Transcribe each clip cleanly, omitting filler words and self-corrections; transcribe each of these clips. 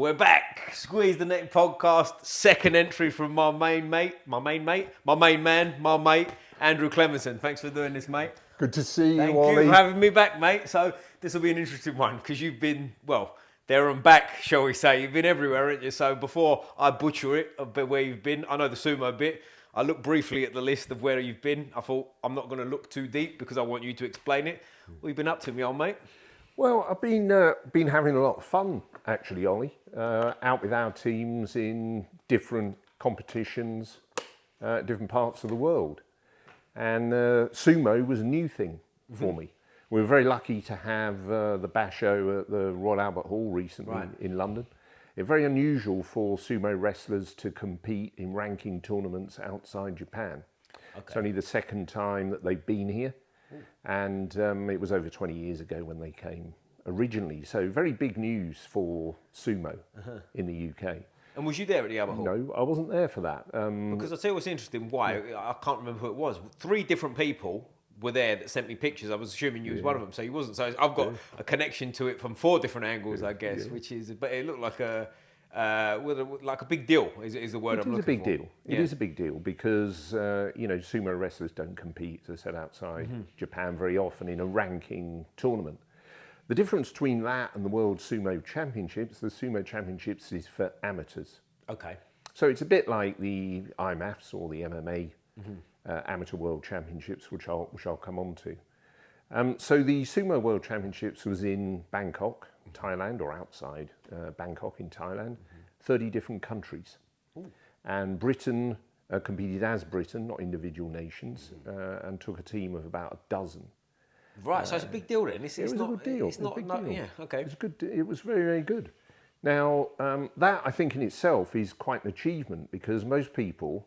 We're back. Squeeze the Neck podcast. Second entry from my main man, Andrew Cleminson. Thanks for doing this, mate. Good to see you, Thank Ollie. you for having me back, mate. So this will be an interesting one because you've been, well, there and back, shall we say. You've been everywhere, haven't you? So before I butcher it, a bit where you've been, I know the sumo bit. I looked briefly at the list of where you've been. I thought I'm not going to look too deep because I want you to explain it. What have you been up to, me old mate? Well, I've been having a lot of fun, actually, Ollie. Out with our teams in different competitions, different parts of the world. And sumo was a new thing for me. We were very lucky to have the Basho at the Royal Albert Hall recently in London. It's very unusual for sumo wrestlers to compete in ranking tournaments outside Japan. Okay. It's only the second time that they've been here. And it was over 20 years ago when they came originally. So very big news for sumo in the UK. And was you there at the Albert Hall? No, I wasn't there for that. Because I'll tell you what's interesting, why? I can't remember who it was. 3 different people were there that sent me pictures. I was assuming you was one of them, so you wasn't. So I've got a connection to it from 4 different angles, I guess, which is, but it looked like a big deal is the word I'm looking for. It is a big deal because, sumo wrestlers don't compete, as I said, outside Japan very often in a ranking tournament. The difference between that and the World Sumo Championships, the Sumo Championships is for amateurs. Okay. So it's a bit like the IMAFs or the MMA Amateur World Championships, which I'll come on to. So the Sumo World Championships was in Bangkok, Thailand, or outside Bangkok in Thailand, 30 different countries. And Britain competed as Britain, not individual nations, and took a team of about a dozen. Right, so it's a big deal then. It was a good deal. It's not, yeah, okay. It was good. It was very, very good. Now, that I think in itself is quite an achievement because most people,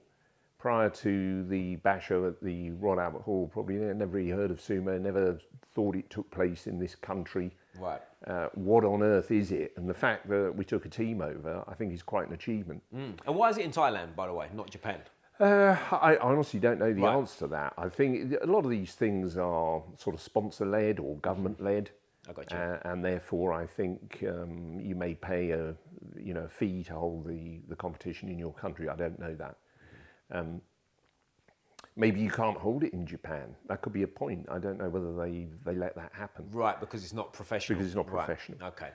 prior to the Basho at the Royal Albert Hall, probably never really heard of sumo, never thought it took place in this country. Right. What on earth is it? And the fact that we took a team over, I think is quite an achievement. And why is it in Thailand, by the way, not Japan? I honestly don't know the answer to that. I think a lot of these things are sort of sponsor-led or government-led. I got you. And therefore, I think you may pay a fee to hold the competition in your country. I don't know that. Maybe you can't hold it in Japan. That could be a point. I don't know whether they let that happen. Right, because it's not professional. Because it's not professional. Okay.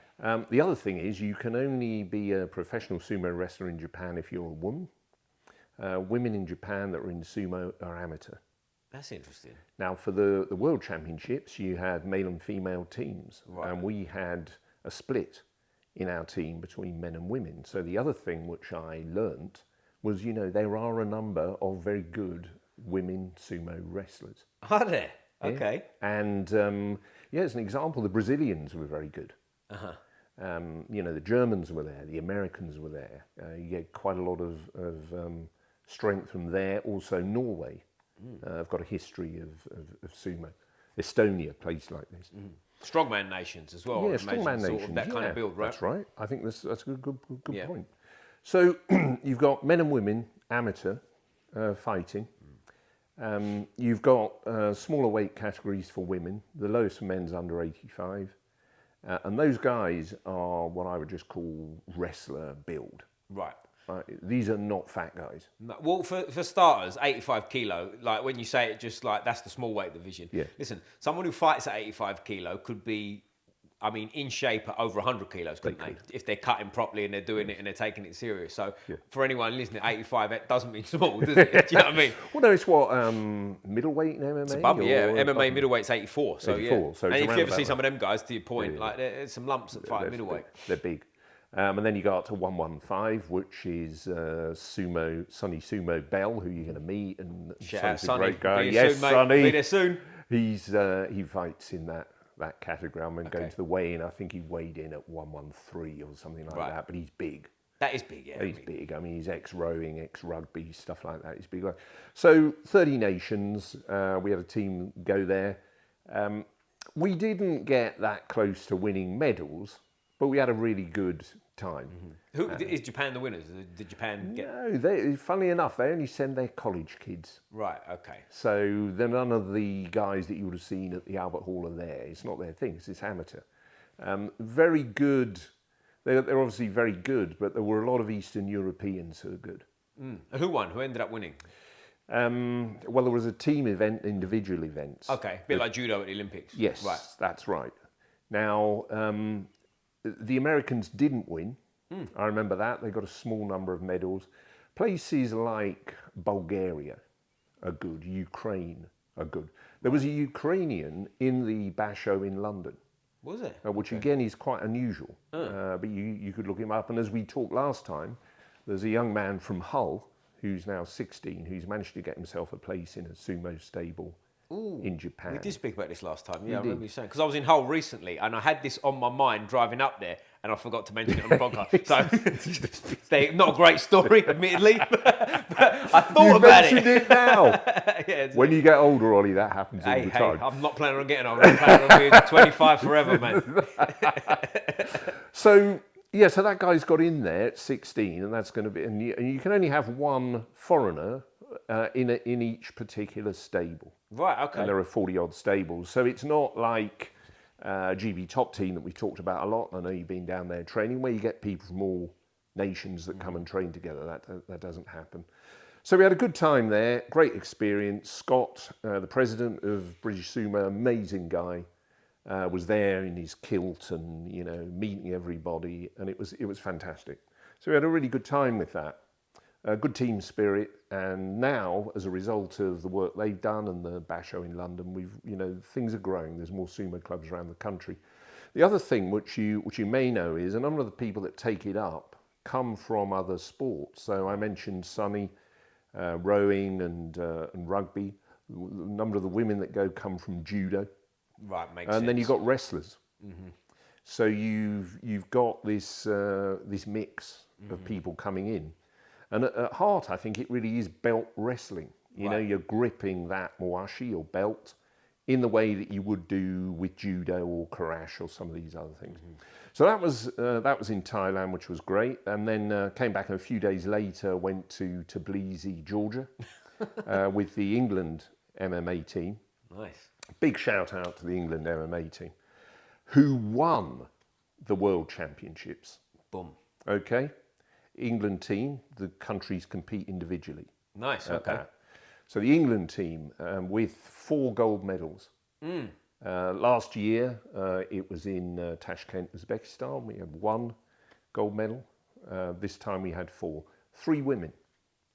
The other thing is you can only be a professional sumo wrestler in Japan if you're a woman. Women in Japan that are in sumo are amateur. That's interesting. Now, for the World Championships, you had male and female teams. Right. And we had a split in our team between men and women. So the other thing which I learnt was, there are a number of very good women sumo wrestlers. Are there? Yeah. Okay. And, as an example, the Brazilians were very good. The Germans were there, the Americans were there. You get quite a lot of strength from there. Also, Norway. I've got a history of sumo. Estonia, places like this. Strongman nations as well. Yeah, strongman nations. That kind of build, right? That's right. I think that's a good point. So you've got men and women, amateur, fighting. You've got smaller weight categories for women. The lowest for men's under 85. And those guys are what I would just call wrestler build. Right. These are not fat guys. No, well, for starters, 85 kilo, like when you say it, just like that's the small weight division. Yeah. Listen, someone who fights at 85 kilo could be, in shape at over 100 kilos, couldn't they? If they're cutting properly and they're doing it and they're taking it serious. So for anyone listening, 85, that doesn't mean small, does it? Do you know what I mean? Well, no, it's what, middleweight in MMA? It's above, MMA middleweight's 84. So 84, so and if you ever see that. some of them guys, to your point, like there's some lumps that fight middleweight. They're big. And then you go up to 115, which is Sonny Sumo Bell, who you're going to meet, and Shout out, Sonny's a Sonny. great guy. Be Yes, soon, mate. Sonny. Be there soon. He fights in that category. I'm going to the weigh-in. I think he weighed in at 113 or something like that. But he's big. That is big, yeah. He's big. He's ex-rowing, ex-rugby, stuff like that. He's big. So 30 nations. We had a team go there. We didn't get that close to winning medals, but we had a really good time. Who is Japan the winners? Did Japan get? No, funnily enough, they only send their college kids. Right, okay. So then none of the guys that you would have seen at the Albert Hall are there. It's not their thing. It's amateur. Very good. they're obviously very good, but there were a lot of Eastern Europeans who are good. And who won? Who ended up winning? Well, there was a team event, individual events. Okay, a bit like judo at the Olympics. Yes, Right. that's right. Now, the Americans didn't win. I remember that. They got a small number of medals. Places like Bulgaria are good. Ukraine are good. There was a Ukrainian in the Basho in London. Was it? Which again is quite unusual. But you could look him up. And as we talked last time, there's a young man from Hull who's now 16 who's managed to get himself a place in a sumo stable in Japan. We did speak about this last time. Yeah, I remember you saying. Because I was in Hull recently and I had this on my mind driving up there and I forgot to mention it on the podcast. So, not a great story, admittedly. But I thought about it. You mentioned it now. Yeah, when you get older, Ollie, that happens all the time. I'm not planning on getting older. I'm planning on being 25 forever, man. So that guy's got in there at 16, and that's going to be, and you can only have one foreigner in each particular stable. Right, okay. And there are 40-odd stables. So it's not like GB Top Team that we talked about a lot. I know you've been down there training, where you get people from all nations that come and train together. That doesn't happen. So we had a good time there, great experience. Scott, the president of British Sumo, amazing guy, was there in his kilt and meeting everybody, and it was fantastic. So we had a really good time with that. Good team spirit, and now as a result of the work they've done and the Basho in London, things are growing. There's more sumo clubs around the country. The other thing which you may know is a number of the people that take it up come from other sports. So I mentioned Sonny, rowing and rugby. A number of the women that go come from judo. Right, makes sense. And then you've got wrestlers. So you've got this mix of people coming in. And at heart, I think it really is belt wrestling. You're gripping that mawashi or belt in the way that you would do with judo or karash or some of these other things. So that was in Thailand, which was great. And then came back, and a few days later went to Tbilisi, Georgia, with the England MMA team. Nice. Big shout out to the England MMA team, who won the World Championships. Boom. Okay. England team, the countries compete individually. Nice, okay. So the England team with 4 gold medals. Last year, it was in Tashkent, Uzbekistan. We had 1 gold medal. This time we had 4. 3 women.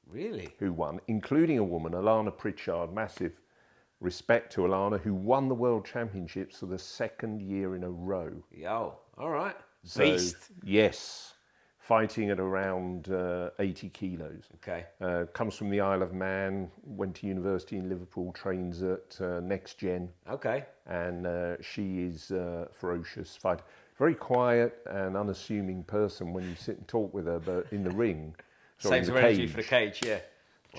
Really? Who won, including a woman, Alana Pritchard. Massive respect to Alana, who won the World Championships for the 2nd year in a row. Yo, all right. Beast. So, yes. Fighting at around 80 kilos. Okay. Comes from the Isle of Man, went to university in Liverpool, trains at Next Gen. Okay. And she is a ferocious fighter. Very quiet and unassuming person when you sit and talk with her, but in the ring, saves her energy for the cage, yeah.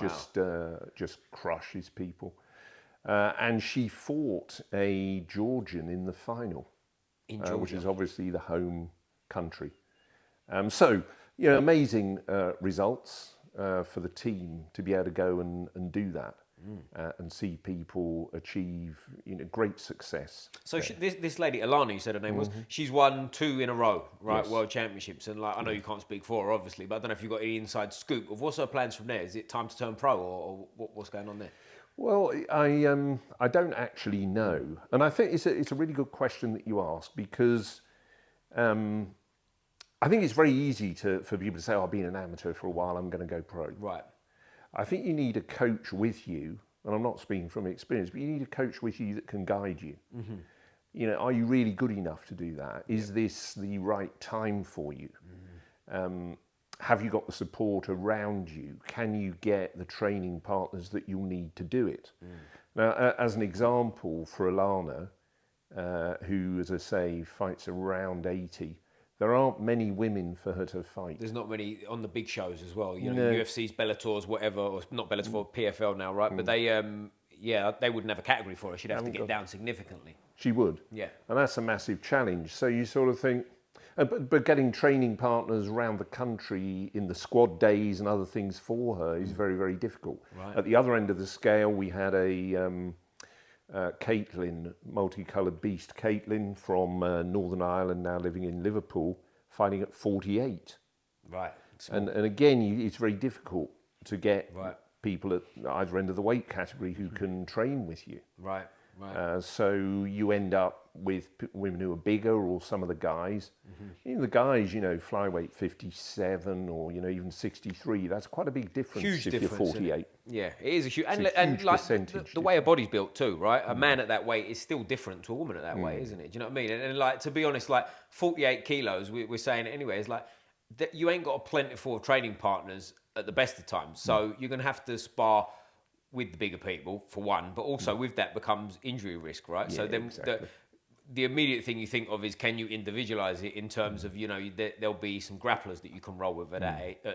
Just crushes people. And she fought a Georgian in the final, in Georgia, which is obviously the home country. So, amazing results for the team to be able to go and do that and see people achieve great success. So this lady, Alana, you said her name was, she's won 2 in a row, right? Yes. World Championships. And I know you can't speak for her, obviously, but I don't know if you've got any inside scoop of what's her plans from there. Is it time to turn pro or what's going on there? Well, I don't actually know. And I think it's a really good question that you ask, because I think it's very easy for people to say, I've been an amateur for a while, I'm going to go pro. Right. I think you need a coach with you, and I'm not speaking from experience, but you need a coach with you that can guide you. Are you really good enough to do that? Is this the right time for you? Have you got the support around you? Can you get the training partners that you'll need to do it? Now, as an example, for Alana, who, as I say, fights around 80, there aren't many women for her to fight. There's not many on the big shows as well. UFC's, Bellators, whatever, or not Bellator, PFL now, right? But they wouldn't have a category for her. She'd have to get down significantly. She would. Yeah. And that's a massive challenge. So you sort of think, but getting training partners around the country in the squad days and other things for her is very, very difficult. Right. At the other end of the scale, we had a Caitlin, multicoloured beast Caitlin from Northern Ireland, now living in Liverpool, fighting at 48. Right. And again, it's very difficult to get Right. people at either end of the weight category who can train with you. Right. Right. So you end up with women who are bigger, or some of the guys. Even the guys, flyweight 57 or even 63. That's quite a big difference Huge if difference, you're 48. Yeah, it is a huge, and huge like percentage the way a body's built too, right? A man at that weight is still different to a woman at that weight, isn't it? Do you know what I mean? And like, to be honest, like 48 kilos, we're saying it anyway, is like that you ain't got a plentiful of training partners at the best of times, so you're gonna have to spar with the bigger people for one, but also with that becomes injury risk, right? Yeah, So then exactly. the immediate thing you think of is, can you individualize it in terms of, there'll be some grapplers that you can roll with at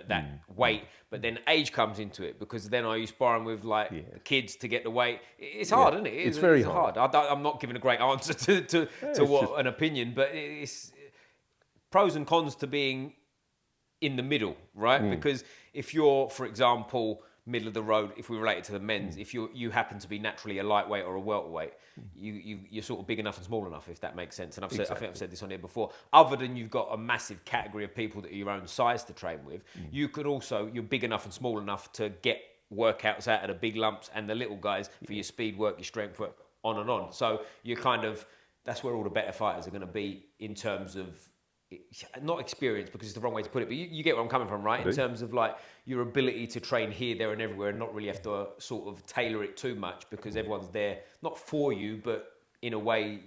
that weight, but then age comes into it, because then are you sparring with the kids to get the weight? It's hard, isn't it? It's very hard. I'm not giving a great answer to an opinion, but it's pros and cons to being in the middle, right? Because if you're, for example, middle of the road, if we relate it to the men's, if you happen to be naturally a lightweight or a welterweight, you're sort of big enough and small enough, if that makes sense. And I think I've said this on here before. Other than you've got a massive category of people that are your own size to train with, you're big enough and small enough to get workouts out of the big lumps and the little guys for your speed work, your strength work, on and on. So that's where all the better fighters are going to be in terms of, not experience, because it's the wrong way to put it, but you get where I'm coming from, right? In terms of like your ability to train here, there and everywhere, and not really have to sort of tailor it too much, because everyone's there, not for you, but in a way,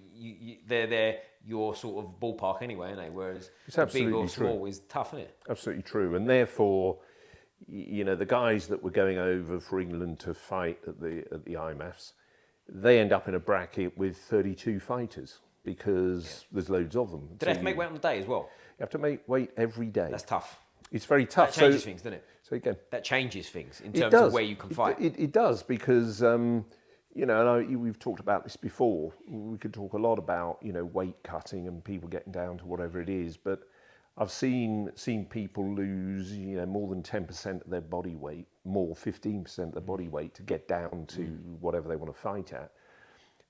they're there, your sort of ballpark anyway, aren't they? Whereas big or small is tough, isn't it? Absolutely true. And therefore, the guys that were going over for England to fight at the IMAFs, they end up in a bracket with 32 fighters, because there's loads of them. Do they have to make weight on the day as well? You have to make weight every day. That's tough. It's very tough. That changes things, doesn't it? So again, that changes things in terms of where you can fight. It does, because and we've talked about this before. We could talk a lot about weight cutting and people getting down to whatever it is, but I've seen people lose more than 10% of their body weight, 15% of their body weight, to get down to whatever they want to fight at.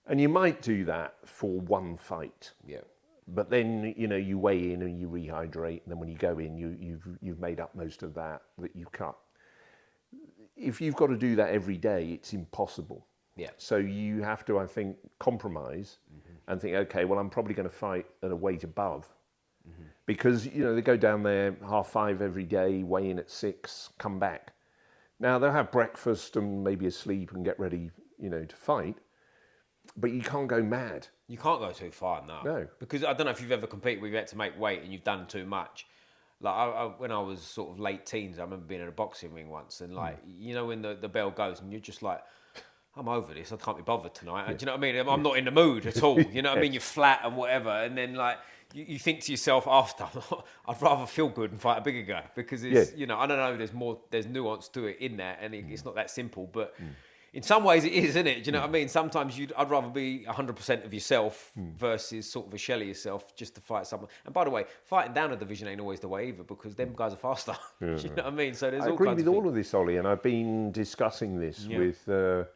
And you might do that for one fight. Yeah. But then, you weigh in and you rehydrate, and then when you go in, you've made up most of that you cut. If you've got to do that every day, it's impossible. Yeah. So you have to, I think, compromise and think, okay, well, I'm probably going to fight at a weight above. Because, they go down there 5:30 every day, weigh in at 6, come back. Now, they'll have breakfast and maybe a sleep and get ready, to fight. But you can't go mad. You can't go too far, no. Because I don't know if you've ever competed where you had to make weight and you've done too much. Like when I was sort of late teens, I remember being in a boxing ring once, and when the bell goes and you're just like, I'm over this, I can't be bothered tonight. Do you know what I mean? I'm not in the mood at all. You know what I mean? You're flat and whatever, and then you think to yourself after, I'd rather feel good and fight a bigger guy, because it's I don't know, there's nuance to it in that, and it's not that simple, but. In some ways it is, isn't it? Do you know what I mean? Sometimes I'd rather be 100% of yourself versus sort of a shell of yourself just to fight someone. And by the way, fighting down a division ain't always the way either, because them guys are faster. Do you know what I mean? So there's I all agree kinds with of all of this, Ollie, and I've been discussing this with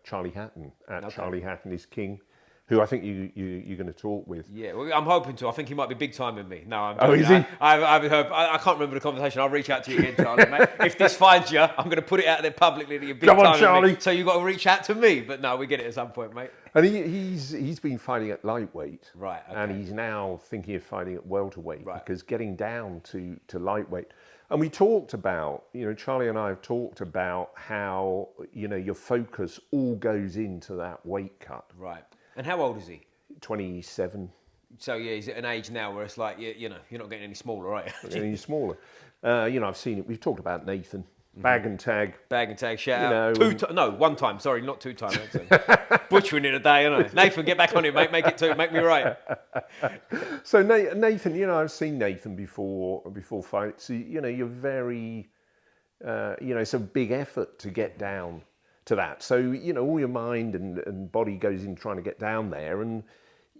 Charlie Hatton at Charlie Hatton is King, who I think you're going to talk with. Yeah, well, I'm hoping to. I think he might be big time in me. No, I'm joking. Is he? I can't remember the conversation. I'll reach out to you again, Charlie, mate. If this finds you, I'm going to put it out there publicly that you're big Come time on, Charlie. in me. So you've got to reach out to me. But no, we get it at some point, mate. And he's been fighting at lightweight. Right. Okay. And he's now thinking of fighting at welterweight, because getting down to lightweight. And we talked about, Charlie and I have talked about how, your focus all goes into that weight cut. Right. And how old is he? 27. So yeah, he's at an age now where it's like, you're not getting any smaller, right? Any smaller. I've seen it. We've talked about Nathan. Bag and tag. Bag and tag, shout out. One time, sorry, not 2 times. Butchering it a day, aren't I? Nathan, get back on it, mate. Make it 2. Make me right. So Nathan, I've seen Nathan before fights. You're very, it's a big effort to get down to that. So, all your mind and body goes in trying to get down there. And,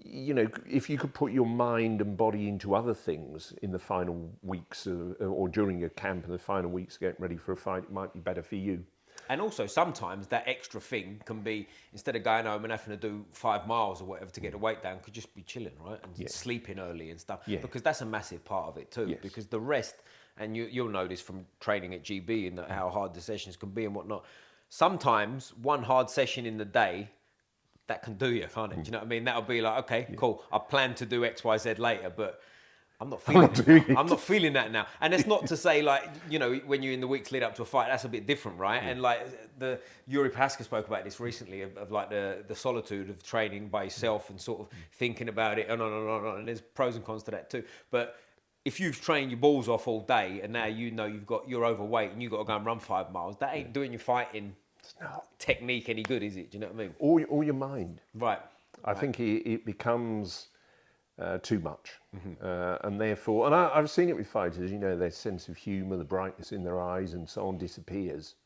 if you could put your mind and body into other things in the final weeks or during your camp and the final weeks getting ready for a fight, it might be better for you. And also sometimes that extra thing can be, instead of going home and having to do 5 miles or whatever to get the weight down, could just be chilling, right? And sleeping early and stuff. Yeah. Because that's a massive part of it too. Yes. Because the rest, and you'll know this from training at GB and how hard the sessions can be and whatnot. Sometimes one hard session in the day, that can do you, can't it? Do you know what I mean? That'll be like, okay, cool. I plan to do X, Y, Z later, but I'm not feeling it. I'm not feeling that now. And that's not to say, like, you know, when you're in the weeks lead up to a fight, that's a bit different, right? And like the Yuri Pasca spoke about this recently of like the solitude of training by yourself and sort of thinking about it and on and on and on. And there's pros and cons to that too. But if you've trained your balls off all day and now you know you're overweight and you've got to go and run 5 miles, that ain't doing your fighting technique any good, is it? Do you know what I mean? Or your mind. Right. I think it becomes too much. And therefore, and I've seen it with fighters, you know, their sense of humour, the brightness in their eyes and so on disappears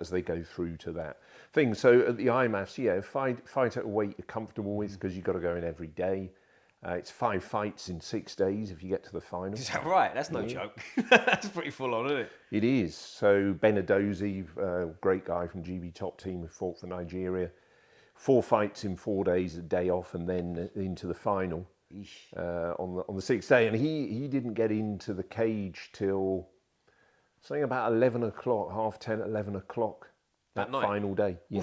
as they go through to that thing. So at the IMAFs, fight at a weight you're comfortable with because you've got to go in every day. It's 5 fights in 6 days if you get to the final. Is that right? That's no joke. That's pretty full on, isn't it? It is. So Benadozi, great guy from GB top team, who fought for Nigeria. 4 fights in 4 days, a day off, and then into the final on the 6th day. And he didn't get into the cage till something about 11 o'clock, 10:30, 11 o'clock that final day. Yeah.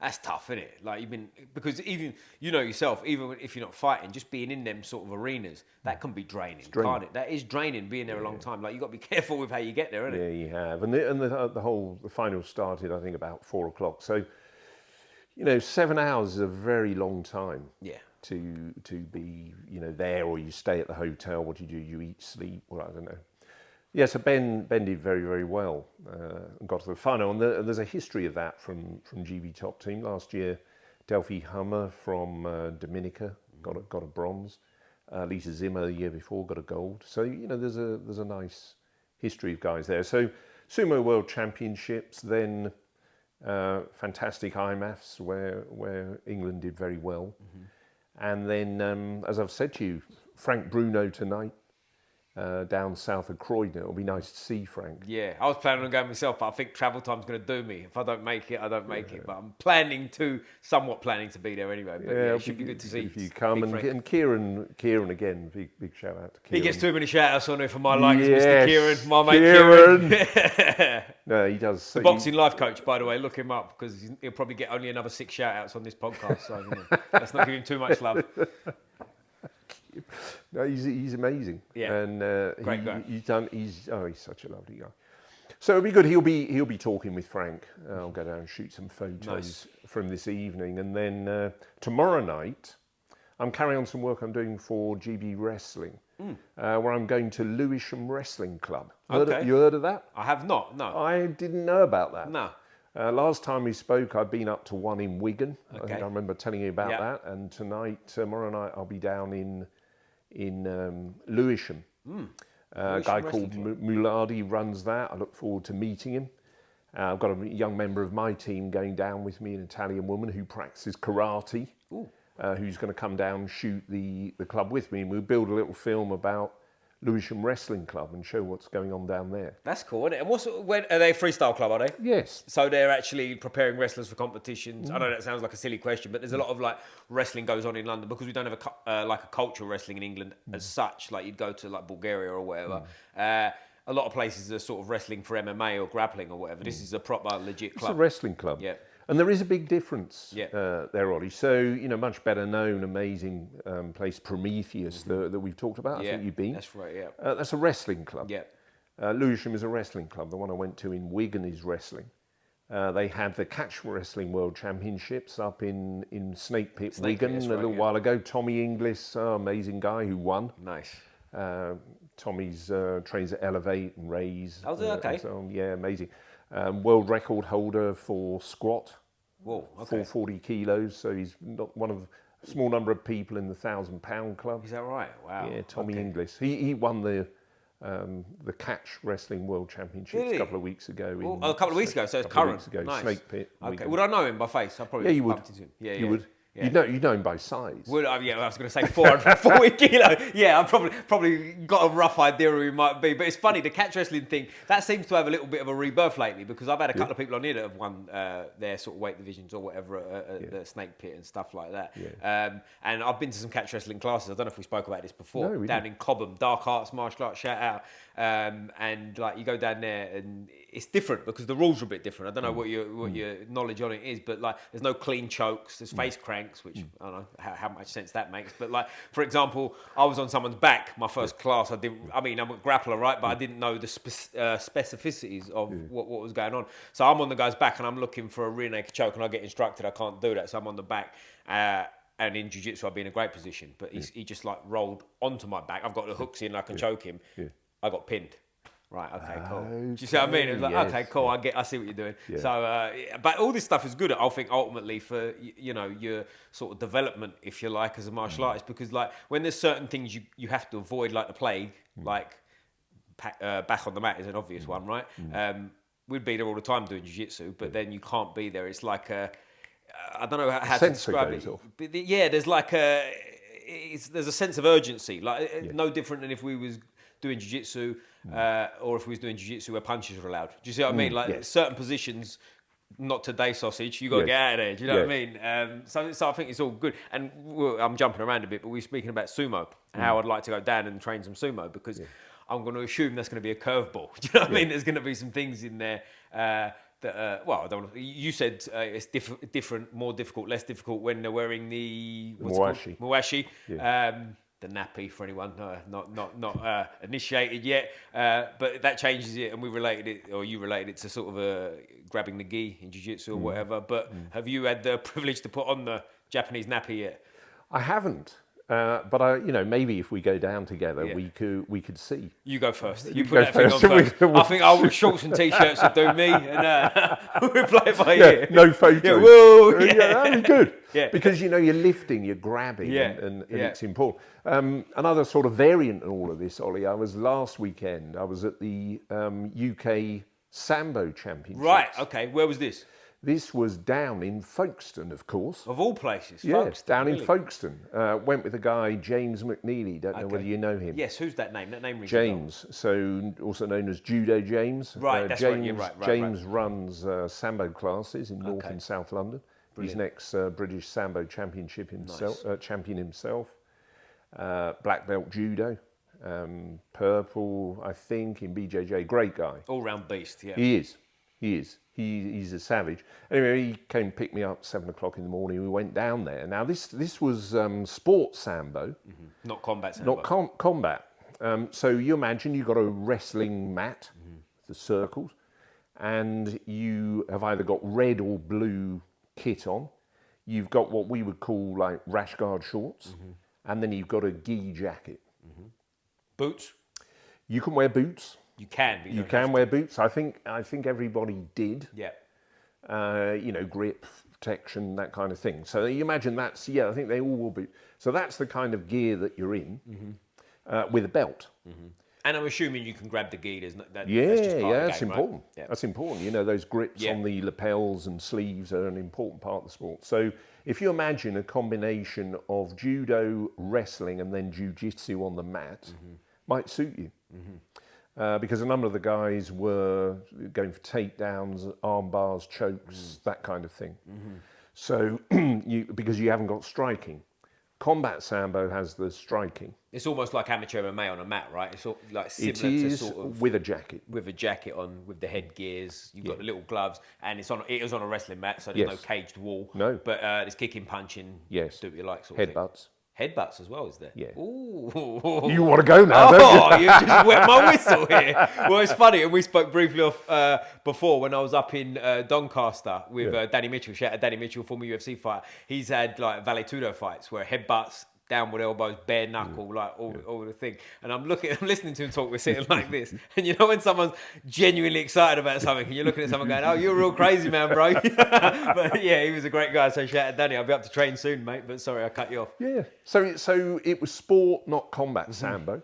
That's tough, isn't it? Like because even, you know yourself, even if you're not fighting, just being in them sort of arenas, that can be draining, can't it? That is draining, being there a long time. Like, you've got to be careful with how you get there, isn't it? Yeah, you have. And the final started, I think, about 4 o'clock. So, you know, 7 hours is a very long time. Yeah. To be, you know, there, or you stay at the hotel. What do? You eat, sleep? Well, I don't know. Yeah, so Ben did very, very well and got to the final. And there's a history of that from GB top team. Last year, Delphi Hummer from Dominica got a bronze. Lisa Zimmer the year before got a gold. So, you know, there's a nice history of guys there. So Sumo World Championships, then fantastic IMAFs where England did very well. And then, as I've said to you, Frank Bruno tonight. Down south of Croydon. It'll be nice to see Frank. Yeah, I was planning on going myself, but I think travel time's going to do me. If I don't make it, I don't make it. But I'm somewhat planning to be there anyway. But yeah, it should be good to see. If you come, and Kieran again, big shout out to Kieran. He gets too many shout outs on it for my likeness, Mr. Kieran, my mate Kieran. No, he does. The boxing life coach, by the way, look him up because he'll probably get only another 6 shout outs on this podcast. So let's not give him too much love. No, he's amazing. Yeah, and great guy. He's such a lovely guy. So it'll be good. He'll be talking with Frank. I'll go down and shoot some photos from this evening, and then tomorrow night, I'm carrying on some work I'm doing for GB Wrestling, where I'm going to Lewisham Wrestling Club. You heard of that? I have not. No, I didn't know about that. No. Last time we spoke, I'd been up to one in Wigan. Okay. I think I remember telling you about that. And tomorrow night, I'll be down in Lewisham. A guy called Muladi runs that. I look forward to meeting him. I've got a young member of my team going down with me, an Italian woman who practices karate, who's going to come down and shoot the club with me. And we'll build a little film about Lewisham Wrestling Club and show what's going on down there. That's cool, isn't it? And when are they a freestyle club, are they? Yes. So they're actually preparing wrestlers for competitions. I know that sounds like a silly question, but there's a lot of like wrestling goes on in London because we don't have a cultural wrestling in England as such. Like you'd go to like Bulgaria or whatever. A lot of places are sort of wrestling for MMA or grappling or whatever. This is a proper legit club. It's a wrestling club. Yeah. And there is a big difference there, Ollie. So, you know, much better known, amazing place, Prometheus, that we've talked about. I think you've been. That's right, yeah. That's a wrestling club. Yeah. Lewisham is a wrestling club. The one I went to in Wigan is wrestling. They had the Catch Wrestling World Championships up in Snake Pit, Wigan, a little while ago. Tommy Inglis, amazing guy who won. Nice. Tommy's trains at Elevate and Raise. Oh, okay. So on. Yeah, amazing. World record holder for squat. Whoa, okay. 440 kilos, so he's not one of a small number of people in the 1,000-pound club. Is that right? Wow. Yeah, Tommy Inglis. He won the Catch Wrestling World Championships a couple of weeks ago. A couple of weeks ago, so it's current. Weeks ago, nice. Snake Pit. Okay. Would I know him by face? I probably you would. bumped into him. Yeah, you would. You know him by size. Well, yeah, I was going to say 440 kilo. Yeah, I've probably got a rough idea who he might be. But it's funny, the catch wrestling thing, that seems to have a little bit of a rebirth lately, because I've had a couple of people on here that have won their sort of weight divisions or whatever at the Snake Pit and stuff like that. Yeah. And I've been to some catch wrestling classes. I don't know if we spoke about this before. No, we down didn't. in Cobham, Dark Arts, martial arts, shout out. And like you go down there and it's different because the rules are a bit different. I don't know what your knowledge on it is, but like there's no clean chokes, there's face cranks, which I don't know how much sense that makes. But like, for example, I was on someone's back, my first class. I'm a grappler, right? But I didn't know the specificities of what was going on. So I'm on the guy's back and I'm looking for a rear naked choke and I get instructed I can't do that. So I'm on the back. And in jiu-jitsu, I'd be in a great position. But he just like rolled onto my back. I've got the hooks in, I can choke him. Yeah. I got pinned. Right, okay, cool. Do you see what I mean? It was like, okay, cool, I see what you're doing. Yeah. So, but all this stuff is good, I think, ultimately for, your sort of development, if you like, as a martial artist, because like when there's certain things you have to avoid, like the plague, like back on the mat is an obvious one, right? We'd be there all the time doing jiu-jitsu, but then you can't be there. It's like I don't know how to describe it. But yeah, there's like there's a sense of urgency, like no different than if we was doing jiu-jitsu or if we was doing jiu-jitsu where punches are allowed. Do you see what I mean? Like certain positions, not today sausage, you got to get out of there. Do you know what I mean? So I think it's all good. And I'm jumping around a bit, but we're speaking about sumo and how I'd like to go down and train some sumo because I'm going to assume that's going to be a curveball. Do you know what I mean? There's going to be some things in there that, I don't know. You said it's different, more difficult, less difficult when they're wearing the Muashi. The nappy for anyone not initiated yet, but that changes it, and we related it, or you related it to sort of grabbing the gi in jiu-jitsu or whatever. But have you had the privilege to put on the Japanese nappy yet? I haven't. But maybe if we go down together, we could see. You go first. You put that thing on first. I think our shorts and t-shirts will do me, and we'll play it by ear. No photos. That'd be good. Because you're lifting, you're grabbing, and it's important. Another sort of variant in all of this, Ollie. Last weekend. I was at the UK Sambo Championships. Right. Okay. Where was this? This was down in Folkestone, of course. Of all places, Folkestone, down in Folkestone. Went with a guy, James McNeely. Don't know whether you know him. Yes, who's that name? That name rings James, so also known as Judo James. Right, that's James, right. You're right. James runs Sambo classes in North and South London. Brilliant. He's an ex-British Sambo champion himself. Black belt judo. Purple, I think, in BJJ. Great guy. All-round beast, yeah. He is. He's a savage. Anyway, he came and picked me up 7 o'clock in the morning. We went down there. Now, this was sports Sambo. Not combat Sambo. Not combat. So you imagine you've got a wrestling mat, the circles, and you have either got red or blue kit on. You've got what we would call like rash guard shorts, and then you've got a gi jacket. Boots? You can wear boots. You can. But you can wear boots. I think everybody did. Yeah. Grip, protection, that kind of thing. So you imagine I think they all will be. So that's the kind of gear that you're in with a belt. And I'm assuming you can grab the gi. That's that's game, important. Right? Yeah. That's important. Those grips on the lapels and sleeves are an important part of the sport. So if you imagine a combination of judo, wrestling, and then jiu-jitsu on the mat, might suit you. Because a number of the guys were going for takedowns, arm bars, chokes, that kind of thing. So, because you haven't got striking. Combat Sambo has the striking. It's almost like amateur MMA on a mat, right? It's all like similar to sort of with a jacket. With a jacket on, with the headgears. You've got the little gloves, and it was on a wrestling mat, so there's no caged wall. No. But there's kicking, punching, do what you like sort of thing. Headbutts. Headbutts as well, is there? Yeah. Ooh. You want to go now, don't you? You just wet my whistle here. Well, it's funny, and we spoke briefly before when I was up in Doncaster with Danny Mitchell. Shout out Danny Mitchell, former UFC fighter. He's had like Vale-Tudo fights where headbutts, downward elbows, bare knuckle, like all the thing. And I'm listening to him talk, we're sitting like this. And when someone's genuinely excited about something, and you're looking at someone going, oh, you're a real crazy man, bro. But yeah, he was a great guy. So shout out Danny. I'll be up to train soon, mate. But sorry, I cut you off. Yeah. So it was sport, not combat Sambo.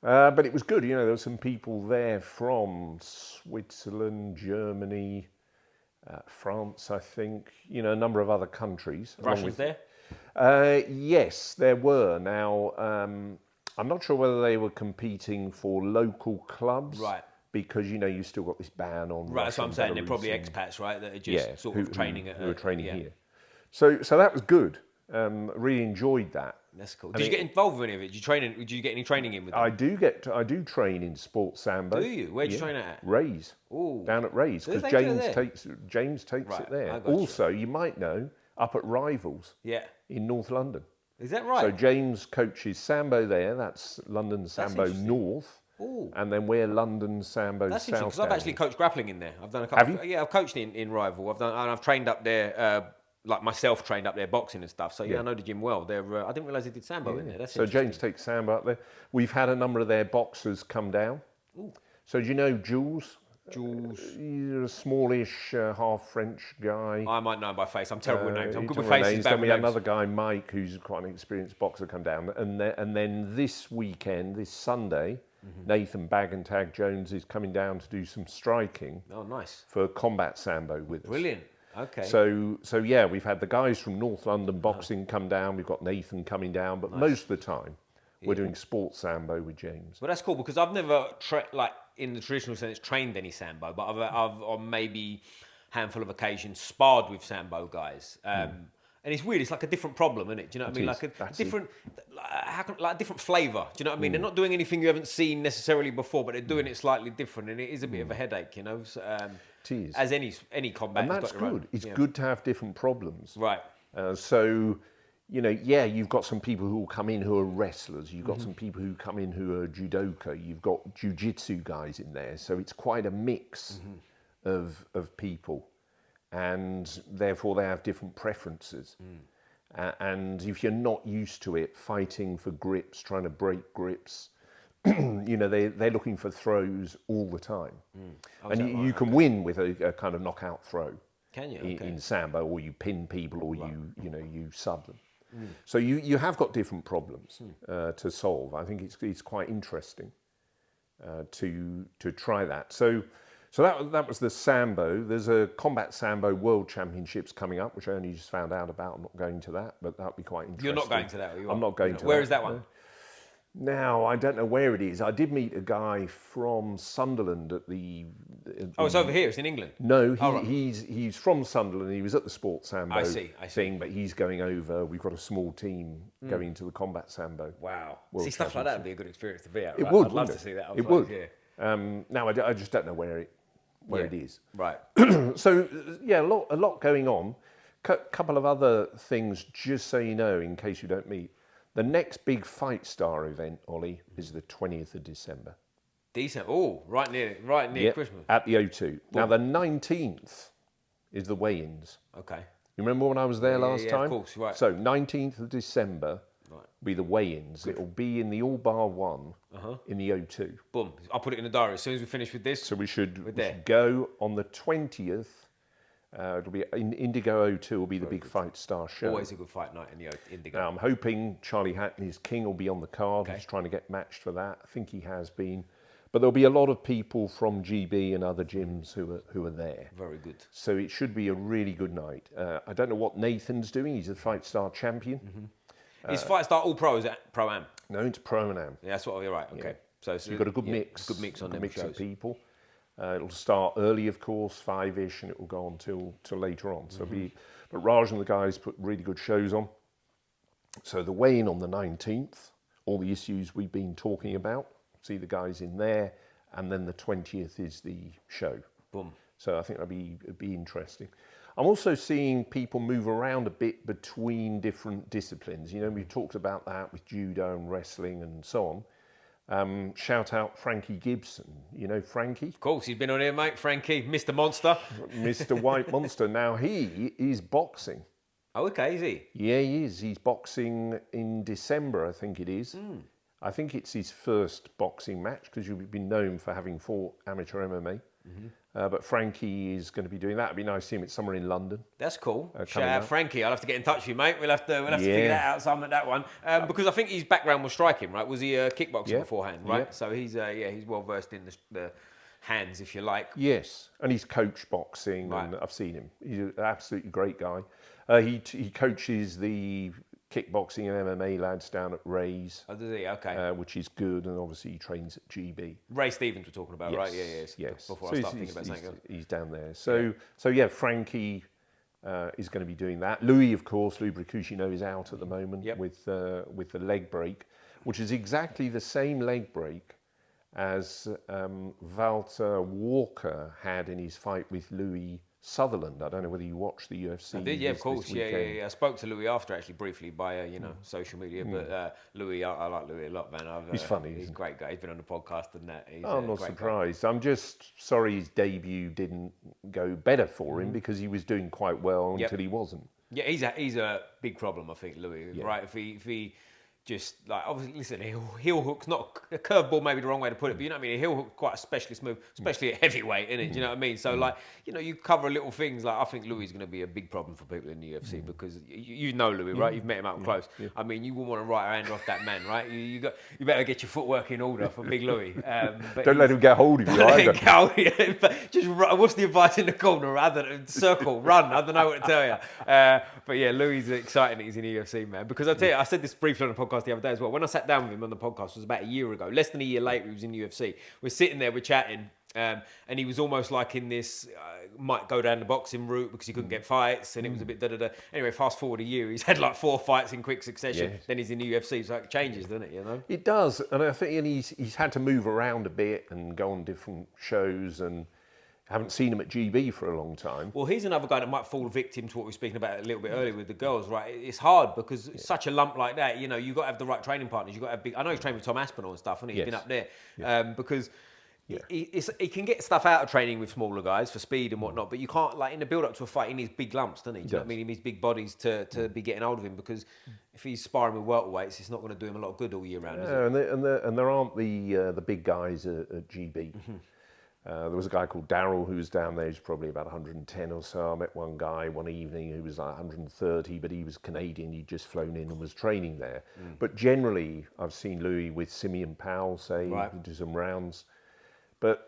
But it was good. There were some people there from Switzerland, Germany, France, I think. A number of other countries. Russians there? Yes, there were. Now, I'm not sure whether they were competing for local clubs. Right. Because, you still got this ban on Right, that's what I'm saying. They're probably Belarus and- expats, right? That are just sort of training at... who are training yeah. here. So that was good. Really enjoyed that. That's cool. Did you get involved with any of it? Did you get any training in with them? I do train in sports sambo. Do you? Where do you train at? Rays. Ooh. Down at Rays, Do because they do it James takes Right, it there. I got you. Also, you might know, up at Rivals Yeah. in North London. Is that right? So James coaches sambo there. That's London Sambo interesting. North. Ooh. And then we're London Sambo That's South. interesting, because I've down actually here. coached grappling in there. I've done a couple. Have you? Yeah, I've coached in Rival. I've trained up there, like myself trained up there boxing and stuff. So yeah, I know the gym well. I didn't realise they did sambo in there. That's So interesting. James takes sambo up there. We've had a number of their boxers come down. Ooh. So do you know Jules? Jules. He's a smallish, half French guy. I might know him by face. I'm terrible with names. I'm good with Terrible faces, names. bad Then with we had names. another guy, Mike, who's quite an experienced boxer, come down. And then this weekend, this Sunday, Nathan Bag and Tag Jones is coming down to do some striking Oh, nice. for combat sambo with us. Brilliant. Okay. So yeah, we've had the guys from North London boxing come down. We've got Nathan coming down, but most of the time we're doing sports sambo with James. Well, that's cool, because I've never, like in the traditional sense, trained any sambo, but I've on maybe handful of occasions sparred with sambo guys. And it's weird. It's like a different problem, isn't it? Do you know what I mean? is. Like a That's different, like a different flavour. Do you know what I mean? They're not doing anything you haven't seen necessarily before, but they're doing it slightly different, and it is a bit of a headache, So, It is. as any combat. And has that's got their own- good. It's yeah. good to have different problems. Right. So, you've got some people who will come in who are wrestlers. You've got some people who come in who are judoka. You've got Jiu Jitsu guys in there. So it's quite a mix of people. And therefore they have different preferences. And if you're not used to it, fighting for grips, trying to break grips, they're looking for throws all the time. And you can win with a kind of knockout throw. Can you? Okay. In sambo, or you pin people, or you sub them. So you have got different problems to solve. I think it's quite interesting to try that. So that was the sambo. There's a combat sambo world championships coming up, which I only just found out about. I'm not going to that, but that'll be quite interesting. You're not going to that, are you? I'm not going to. Where that. is that one? Now, I don't know where it is. I did meet a guy from Sunderland at the... Oh, it's over here. It's in England. No, right. he's from Sunderland. He was at the sports sambo I see. thing, but he's going over. We've got a small team going to the combat sambo. Wow. World See, stuff like that would be a good experience to be at. It Right? would. I'd love wouldn't to see that. I was It like, would. Yeah. Now, I just don't know where it is. Right. So, yeah, a lot going on. Couple of other things, just so you know, in case you don't meet. The next big Fight Star event, Ollie, is the 20th of December. Decent. Oh, right near Yep, Christmas. at the O2. Now, the 19th is the weigh-ins. Okay. You remember when I was there last yeah, time? of course, right. So 19th of December Right. will be the weigh-ins. It'll be in the All Bar 1 in the O2. Boom. I'll put it in the diary as soon as we finish with this. So we should there. go on the 20th. It'll be in Indigo O2 will be the big Fight Star show. Always a good fight night in the Indigo. Now, I'm hoping Charlie Hackney's King will be on the card. Okay. He's trying to get matched for that. I think he has been. But there'll be a lot of people from GB and other gyms who are there. Very good. So it should be a really good night. I don't know what Nathan's doing. He's a Fight Star champion. Is Fight Star all pro? Is it pro am? No, it's Pro-Am. Yeah, that's what you're right. Okay. So So you've got a good mix. Good mix on them mix shows. of people. It'll start early, of course, 5-ish, and it will go on till later on. So but Raj and the guys put really good shows on. So the weigh-in on the 19th, all the issues we've been talking about, see the guys in there, and then the 20th is the show. Boom. So I think it'd be interesting. I'm also seeing people move around a bit between different disciplines. We've talked about that with judo and wrestling and so on. Shout out Frankie Gibson. You know Frankie? Of course, he's been on here, mate. Frankie, Mr. Monster. Mr. White Monster. Now he is boxing. Oh, okay, is he? Yeah, he is. He's boxing in December, I think it is. I think it's his first boxing match because you've been known for having fought amateur MMA. But Frankie is going to be doing that. It'd be nice to see him. It's somewhere in London. That's cool. Shout coming out up. Frankie. I'll have to get in touch with you, mate. We'll have to figure that out some at that one. Because I think his background was striking, right? Was he kickboxing Yeah. beforehand, right? Yeah. So he's well versed in the hands, if you like. Yes, and he's coached boxing, Right. and I've seen him. He's an absolutely great guy. He coaches the kickboxing and MMA lads down at Ray's. Oh, does he? Okay. Which is good, and obviously he trains at GB. Ray Stevens we're talking about, Yes, right? Yeah. yes. Before So I start thinking about something else. he's down there. So yeah, Frankie is going to be doing that. Louis, of course, Louis Bricucino is out at the moment with the leg break, which is exactly the same leg break as Walter Walker had in his fight with Louis Sutherland. I don't know whether you watched the UFC. I did, yeah, of course, yeah. I spoke to Louis after, actually, briefly by social media. But Louis, I like Louis a lot, man. He's funny. He's a great guy. He's been on the podcast and that. He's I'm not surprised. I'm just sorry his debut didn't go better for him because he was doing quite well until he wasn't. Yeah, he's a big problem, I think, Louis. Yeah. Right, if he just like obviously listen, heel hook's not a curveball, maybe the wrong way to put it, but you know what I mean. A heel hook's quite a specialist move, especially at heavyweight, isn't it? Do you know what I mean? So like you cover little things. Like I think Louis is going to be a big problem for people in the UFC because you know Louis, right? You've met him up close. Yeah. I mean, you wouldn't want to write a hand off that man, right? You better get your footwork in order for Big Louis. But don't let him get hold of you either. But just what's the advice in the corner? Rather than circle, run. I don't know what to tell you. But yeah, Louis is exciting that he's in the UFC, man. Because I tell you, I said this briefly on the podcast the other day as well. When I sat down with him on the podcast, it was about a year ago. Less than a year later, he was in the UFC. We're sitting there, we're chatting, and he was almost like in this, might go down the boxing route because he couldn't get fights, and it was a bit da-da-da. Anyway, fast forward a year, he's had like 4 fights in quick succession. Then he's in the UFC, so it changes, doesn't it, you know? It does, and I think he's had to move around a bit and go on different shows, and haven't seen him at GB for a long time. Well, he's another guy that might fall victim to what we were speaking about a little bit earlier with the girls, right? It's hard because such a lump like that, you've got to have the right training partners. You've got to have big. I know he's trained with Tom Aspinall and stuff, and he's been up there because he can get stuff out of training with smaller guys for speed and whatnot, but you can't, like in the build up to a fight, he needs big lumps, doesn't he? Do you know what I mean? He needs big bodies to be getting hold of him because if he's sparring with welterweights, it's not going to do him a lot of good all year round, is it? And there aren't the big guys at GB. There was a guy called Darryl who was down there. He's probably about 110 or so. I met one guy one evening who was like 130, but he was Canadian. He'd just flown in and was training there. But generally, I've seen Louis with Simeon Powell, say, do some rounds. But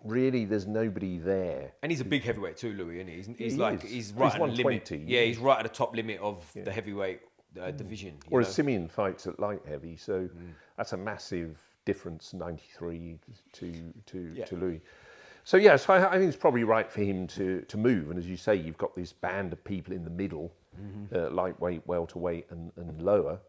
really, there's nobody there. And he's a big heavyweight too, Louis, isn't he? He's right at the limit. Yeah, he's right at the top limit of the heavyweight division. Whereas Simeon fights at light heavy, so that's a massive difference, 93 to Louis. So so I think it's probably right for him to move. And as you say, you've got this band of people in the middle, lightweight, welterweight, and lower,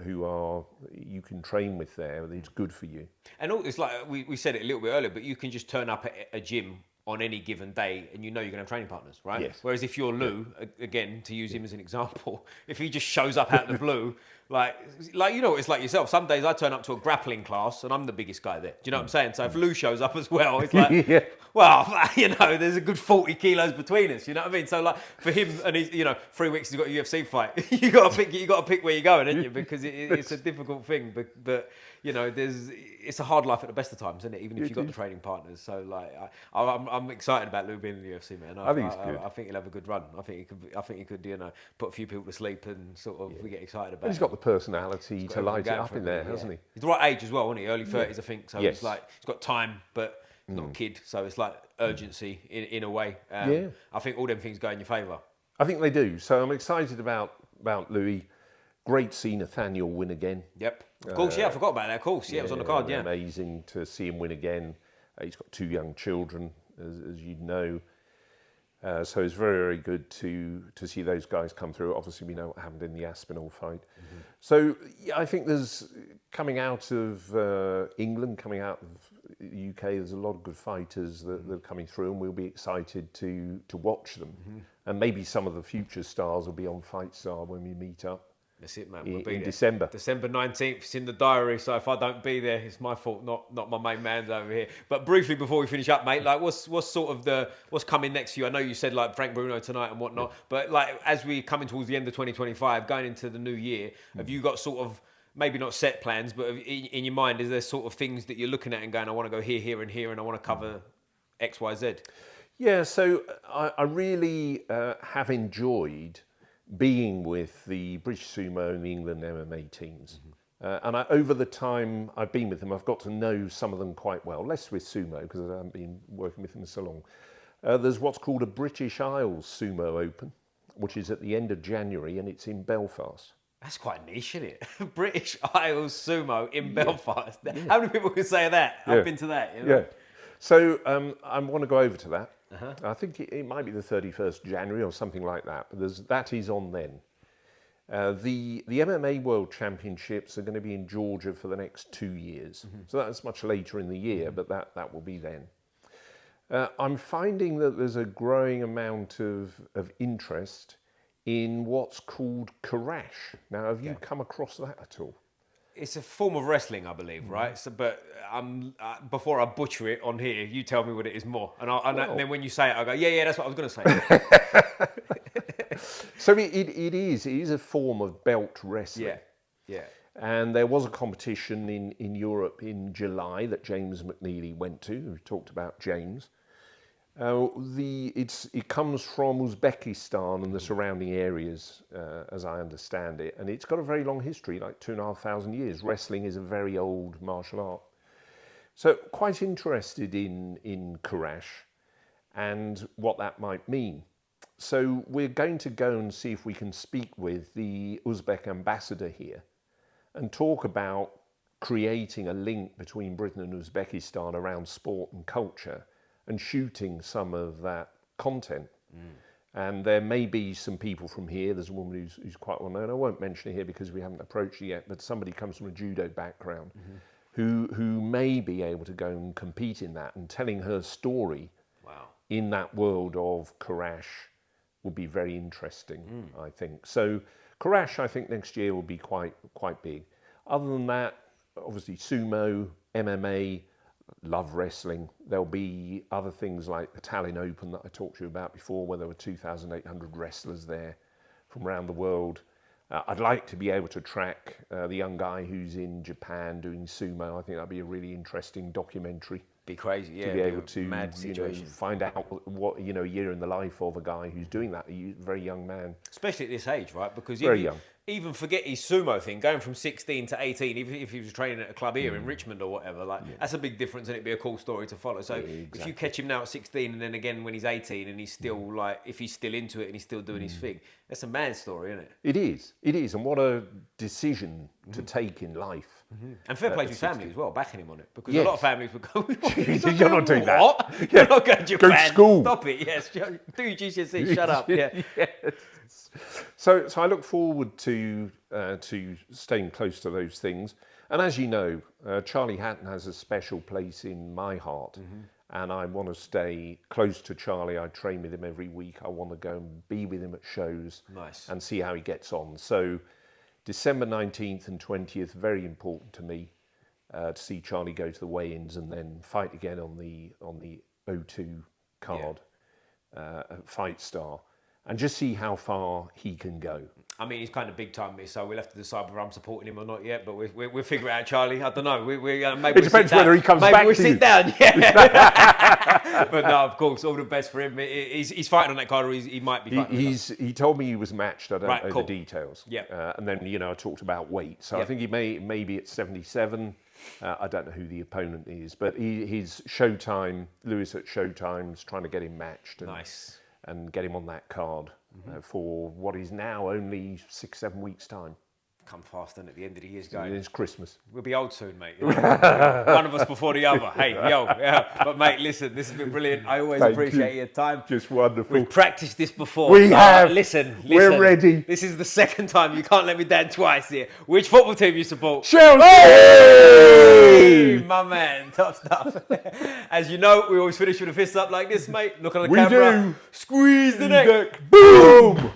who you can train with there. It's good for you. And it's like we said it a little bit earlier, but you can just turn up at a gym on any given day and you're going to have training partners, right? Yes. Whereas if you're Lou, again, to use him as an example, if he just shows up out of the blue, like it's like yourself. Some days I turn up to a grappling class and I'm the biggest guy there. Do you know what I'm saying? So if Lou shows up as well, it's like, well, there's a good 40 kilos between us. You know what I mean? So like for him, and he's 3 weeks he's got a UFC fight. you got to pick where you're going, haven't you? Because it's a difficult thing. But it's a hard life at the best of times, isn't it? Even if you've got the training partners. So like I'm excited about Lou being in the UFC, man. I think he's good. I think he'll have a good run. I think he could put a few people to sleep and sort of we get excited about. And he's got the personality to light it up in there, hasn't he? He's the right age as well, isn't he? Early 30s, I think. So he's got time, but not a kid. So it's like urgency in a way. I think all them things go in your favour. I think they do. So I'm excited about Louis. Great to see Nathaniel win again. Yep. Of course, I forgot about that. Of course, it was on the card, Amazing to see him win again. He's got 2 young children, as you know. So it's very, very good to see those guys come through. Obviously, we know what happened in the Aspinall fight. So I think there's, coming out of England, coming out of the UK, there's a lot of good fighters that are coming through, and we'll be excited to watch them. And maybe some of the future stars will be on Fight Star when we meet up. That's it, man. We'll be in there. December. December 19th. It's in the diary. So if I don't be there, it's my fault, not my main man's over here. But briefly before we finish up, mate, like what's sort of what's coming next for you? I know you said like Frank Bruno tonight and whatnot, but like as we're coming towards the end of 2025, going into the new year, have you got sort of maybe not set plans, but in your mind, is there sort of things that you're looking at and going, I want to go here, here, and here, and I want to cover X, Y, Z? Yeah. So I really have enjoyed being with the British Sumo and the England MMA teams. And over the time I've been with them, I've got to know some of them quite well, less with Sumo because I haven't been working with them so long. There's what's called a British Isles Sumo Open, which is at the end of January, and it's in Belfast. That's quite niche, isn't it? British Isles Sumo in Belfast. How many people can say that? I've been to that. You know? Yeah. So I want to go over to that. I think it might be the 31st January or something like that, but that is on then. The MMA World Championships are going to be in Georgia for the next 2 years. So that's much later in the year, but that will be then. I'm finding that there's a growing amount of interest in what's called Karash. Now, have you come across that at all? It's a form of wrestling, I believe, right? So, but before I butcher it on here, you tell me what it is more, and then when you say it, I go, yeah, that's what I was going to say. So it is a form of belt wrestling. Yeah. And there was a competition in Europe in July that James McNeely went to. We talked about James. It comes from Uzbekistan and the surrounding areas, as I understand it, and it's got a very long history, like 2,500 years. Wrestling is a very old martial art. So quite interested in Karash and what that might mean. So we're going to go and see if we can speak with the Uzbek ambassador here and talk about creating a link between Britain and Uzbekistan around sport and culture and shooting some of that content. And there may be some people from here. There's a woman who's quite well known. I won't mention it here because we haven't approached her yet, but somebody comes from a judo background who may be able to go and compete in that, and telling her story in that world of Karash will be very interesting, I think. So Karash, I think next year will be quite big. Other than that, obviously sumo, MMA, love wrestling. There'll be other things like the Tallinn Open that I talked to you about before, where there were 2,800 wrestlers there from around the world. I'd like to be able to track the young guy who's in Japan doing sumo. I think that'd be a really interesting documentary. Be crazy, yeah. To be able to mad situation. Find out what a year in the life of a guy who's doing that, a very young man. Especially at this age, right? Because very young. Even forget his sumo thing, going from 16 to 18, even if he was training at a club here in Richmond or whatever, that's a big difference, and it'd be a cool story to follow. So if you catch him now at 16 and then again when he's 18 and he's still if he's still into it and he's still doing his thing, that's a man's story, isn't it? It is, and what a decision to take in life. And fair play to his family as well, backing him on it, because a lot of families would go, you're not doing that. What? You're not going to Japan. Go to school. Stop it, yes. Do your GCSE, shut up. Yeah. So I look forward to staying close to those things. And as you know, Charlie Hatton has a special place in my heart. And I want to stay close to Charlie. I train with him every week. I want to go and be with him at shows. Nice. And see how he gets on. So December 19th and 20th, very important to me to see Charlie go to the weigh-ins and then fight again on the O2 card at Fight Star. And just see how far he can go. I mean, he's kind of big time me, so we'll have to decide whether I'm supporting him or not yet. But we'll figure it out, Charlie. I don't know. Maybe it depends whether he comes back to you. Maybe we'll sit down. Yeah. But no, of course, all the best for him. He's fighting on that card, or he might be fighting. He told me he was matched. I don't know cool. the details. Yeah. And then I talked about weight. So I think he may be at 77. I don't know who the opponent is, but his Showtime, Lewis at Showtime's trying to get him matched. Nice. And get him on that card for what is now only 6-7 weeks' time. Come fast, then at the end of the year's going. It's Christmas. We'll be old soon, mate. One of us before the other. Hey, But mate, listen, this has been brilliant. I always appreciate your time. Just wonderful. We've practiced this before. We have. Listen. We're ready. This is the second time. You can't let me down twice here. Which football team you support? Chelsea! Hey, my man. Top stuff. As you know, we always finish with a fist up like this, mate. Look on the camera. We do. Squeeze the neck. Boom!